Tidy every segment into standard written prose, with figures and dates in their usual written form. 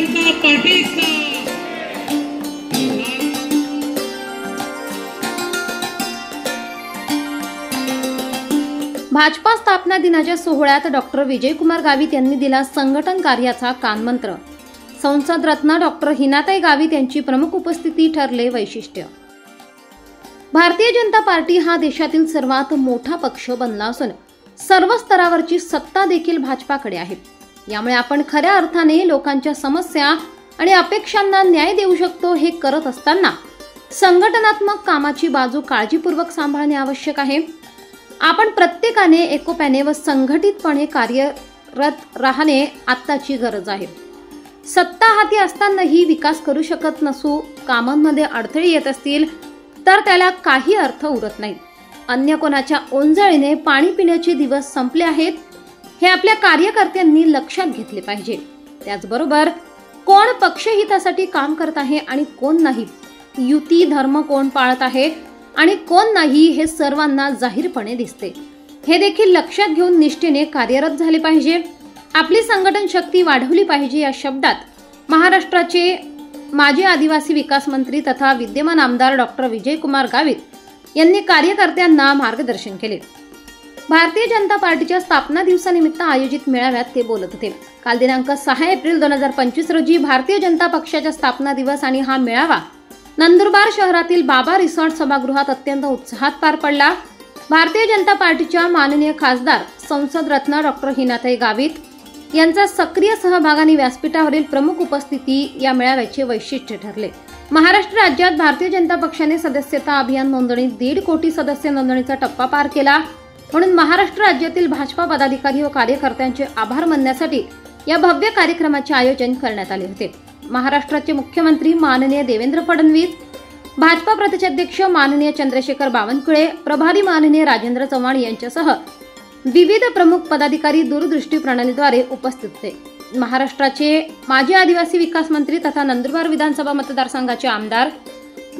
जनता पार्टीचा भाजपा स्थापना दिनाच्या सोहळ्यात डॉक्टर विजयकुमार गावित यांनी दिला संघटन कार्याचा कानमंत्र। संसद रत्न डॉक्टर हिनाताई गावित यांची प्रमुख उपस्थिती ठरले वैशिष्ट्य। भारतीय जनता पार्टी हा देशातील सर्वात मोठा पक्ष बनला असून सर्व स्तरावरची सत्ता देखील भाजपाकडे आहे। यामुळे आपण खऱ्या अर्थाने लोकांच्या समस्या आणि अपेक्षांना न्याय देऊ शकतो। हे करत असताना संघटनात्मक कामाची बाजू काळजीपूर्वक सांभाळणे आवश्यक आहे। आपण प्रत्येकाने एकोप्याने व संघटितपणे कार्यरत राहणे आत्ताची गरज आहे। सत्ता हाती असतानाही विकास करू शकत नसू, कामांमध्ये अडथळे येत असतील तर त्याला काही अर्थ उरत नाही। अन्य कोणाच्या ओंजळीने पाणी पिण्याचे दिवस संपले आहेत हे आपल्या कार्यकर्त्यांनी लक्षात घेतले पाहिजे। त्याचबरोबर कोण पक्षहितासाठी काम करत आहे आणि कोण नाही, युती धर्म कोण पाळत आहे आणि कोण नाही हे सर्वांना जाहीरपणे दिसते। हे देखील लक्षात घेऊन निष्ठेने कार्यरत झाले पाहिजे। आपली संघटन शक्ती वाढवली पाहिजे। या शब्दात महाराष्ट्राचे माजी आदिवासी विकास मंत्री तथा विद्यमान आमदार डॉक्टर विजयकुमार गावित यांनी कार्यकर्त्यांना मार्गदर्शन केले। भारतीय जनता पार्टीच्या स्थापना दिवसानिमित्त आयोजित मेळाव्यात ते बोलत होते। काल दिनांक 6 एप्रिल 2025 रोजी भारतीय जनता पक्षाच्या स्थापना दिवस आणि हा मेळावा नंदुरबार शहरातील बाबा रिसॉर्ट सभागृहात अत्यंत उत्साहात पार पडला। भारतीय जनता पार्टीच्या माननीय खासदार संसद रत्न डॉक्टर हिनाताई गावित यांचा सक्रिय सहभागाने व्यासपीठावरील प्रमुख उपस्थिती या मेळाव्याचे वैशिष्ट्य ठरले। महाराष्ट्र राज्यात भारतीय जनता पक्षाने सदस्यता अभियान नोंदणी 1.5 कोटी सदस्य नोंदणीचा टप्पा पार केला। म्हणून महाराष्ट्र राज्यातील भाजपा पदाधिकारी व कार्यकर्त्यांचे आभार मानण्यासाठी या भव्य कार्यक्रमाचे आयोजन करण्यात आले होते। महाराष्ट्राचे मुख्यमंत्री माननीय देवेंद्र फडणवीस, भाजपा प्रदेशाध्यक्ष माननीय चंद्रशेखर बावनकुळे, प्रभारी माननीय राजेंद्र चव्हाण यांच्यासह विविध प्रमुख पदाधिकारी दूरदृष्टी प्रणालीद्वारे उपस्थित होते। महाराष्ट्राचे माजी आदिवासी विकास मंत्री तथा नंदुरबार विधानसभा मतदारसंघाचे आमदार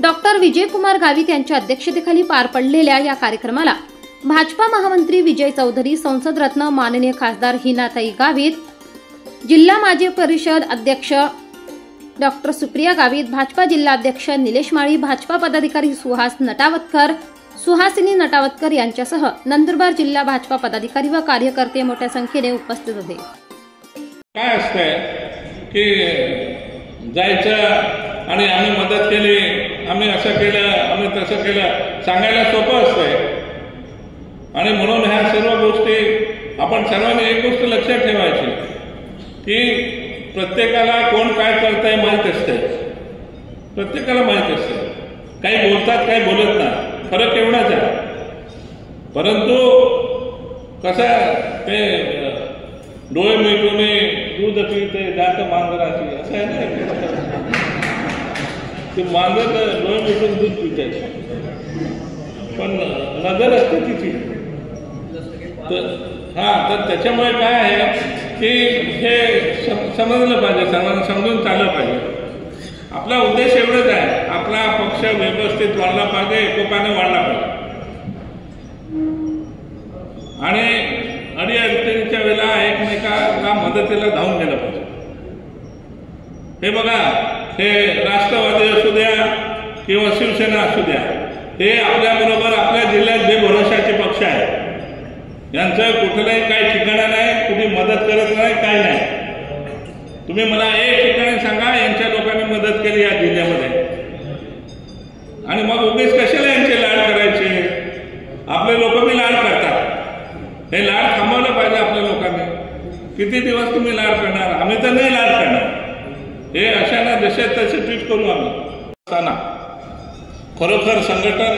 डॉक्टर विजयकुमार गावित यांच्या अध्यक्षतेखाली पार पडलेल्या या कार्यक्रमाला भाजपा महामंत्री विजय चौधरी, संसद रत्न माननीय खासदार हिनाताई गावित, जिल्हा माजी परिषद अध्यक्ष डॉक्टर सुप्रिया गावित, भाजपा जिल्हाध्यक्ष निलेश माळी, भाजपा पदाधिकारी सुहास नटावतकर, सुहासिनी नटावतकर यांच्यासह नंदुरबार जिल्हा भाजपा पदाधिकारी व कार्यकर्ते मोठ्या संख्येने उपस्थित होते। काय असतंय की जायचं आणि आम्ही मदत केली, आम्ही असं केलं, आम्ही तसं केलं सांगायला सोपं असतंय। आणि म्हणून ह्या सर्व गोष्टी आपण सर्वांनी एक गोष्ट लक्षात ठेवायची की प्रत्येकाला कोण काय करतंय माहीत असते, प्रत्येकाला माहीत असते। काही बोलतात, काही बोलत नाही, फरक एवढाच आहे। परंतु कसं ते डोळे मिटून दूध पिते जात मांजराची असं आहे ना, ते मांजर डोळे मिटून दूध पिते पण नजर असते तिची। तर त्याच्यामुळे काय आहे की हे समजलं पाहिजे, सर्वांना समजून चाललं पाहिजे। आपला उद्देश एवढाच आहे, आपला पक्ष व्यवस्थित वाढला पाहिजे, एकोपाने वाढला पाहिजे आणि अडीअडचणीच्या वेळेला एकमेकाला मदतीला धावून गेलं पाहिजे। हे बघा, हे राष्ट्रवादी असू द्या किंवा शिवसेना असू द्या, हे आपल्याबरोबर आपल्या जिल्ह्यात बेभरोशाचे पक्ष आहेत। यांचं कुठलंही काही ठिकाणं नाही, कुठे मदत करत नाही, काय नाही। तुम्ही मला एक ठिकाणी सांगा यांच्या लोकांनी मदत केली या जिल्ह्यामध्ये, आणि मग उगीच कशाला यांचे लाड करायचे? आपले लोक बी लाड करतात, हे लाड थांबवलं पाहिजे आपल्या लोकांनी। किती दिवस तुम्ही लाड करणार? आम्ही तर नाही लाड करणार। हे अशाना जसे तसे ट्रीट करू आम्ही। असताना खरोखर संघटन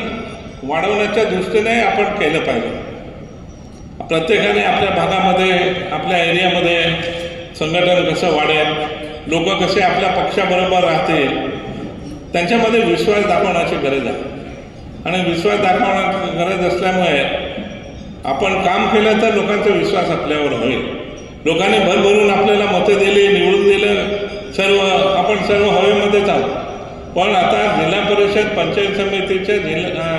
वाढवण्याच्या दृष्टीने आपण केलं पाहिजे। प्रत्येकाने आपल्या भागामध्ये, आपल्या एरियामध्ये संघटन कसं वाढेल, लोक कसे आपल्या पक्षाबरोबर राहतील, त्यांच्यामध्ये विश्वास दाखवण्याची गरज आहे। आणि विश्वास दाखवण्याची गरज असल्यामुळे आपण काम केलं तर लोकांचा विश्वास आपल्यावर होईल। लोकांनी भरभरून आपल्याला मतं दिली, निवडून दिलं, आपण सर्व हवेमध्येच आहोत। पण आता जिल्हा परिषद, पंचायत समितीच्या,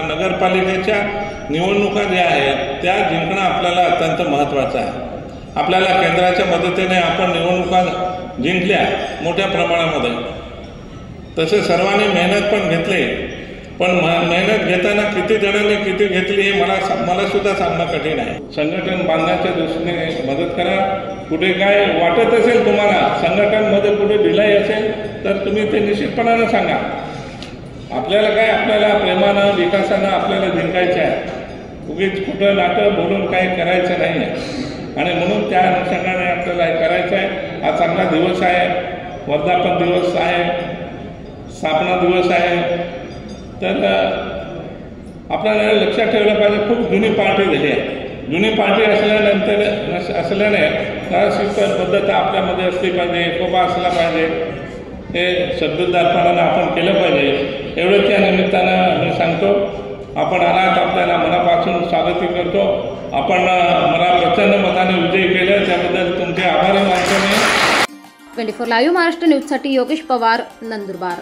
नगरपालिकेच्या निवडणुका ज्या आहेत त्या जिंकणं आपल्याला अत्यंत महत्त्वाचं आहे। आपल्याला केंद्राच्या मदतीने आपण निवडणुका जिंकल्या मोठ्या प्रमाणामध्ये. तसे सर्वांनी मेहनत पण घेतली, पण मेहनत घेताना किती जणांनी किती घेतली हे मला सुद्धा सांगणं कठीण आहे. संघटन बांधण्याच्या दृष्टीने मदत करा. कुठे काय वाटत असेल तुम्हाला संघटनमध्ये कुठे ढिलाई असेल तर तुम्ही ते निश्चितपणानं सांगा. आपल्याला प्रेमानं विकासानं आपल्याला जिंकायचं आहे. उगीच कुठं नाटं बोलून काही करायचं नाही आहे. आणि म्हणून त्या अनुषंगाने आपल्याला हे करायचं आहे. हा चांगला दिवस आहे, वर्धापन दिवस आहे, स्थापना दिवस आहे. तर आपल्याला लक्षात ठेवलं पाहिजे, खूप जुनी पार्टी झाली आहे. जुनी पार्टी असल्याने शिस्त पद्धत आपल्यामध्ये असली पाहिजे, एकोपा असला पाहिजे. हे शब्ददारपणानं आपण केलं पाहिजे. एवढं त्या निमित्तानं मी सांगतो. आपण आलात, आपल्याला मनापासून स्वागत करतो. आपण मला प्रचंड मताने विजयी केलं, त्याबद्दल तुमचे आभार मानतो मी. 24 लाईव्ह महाराष्ट्र न्यूजसाठी योगेश पवार, नंदुरबार.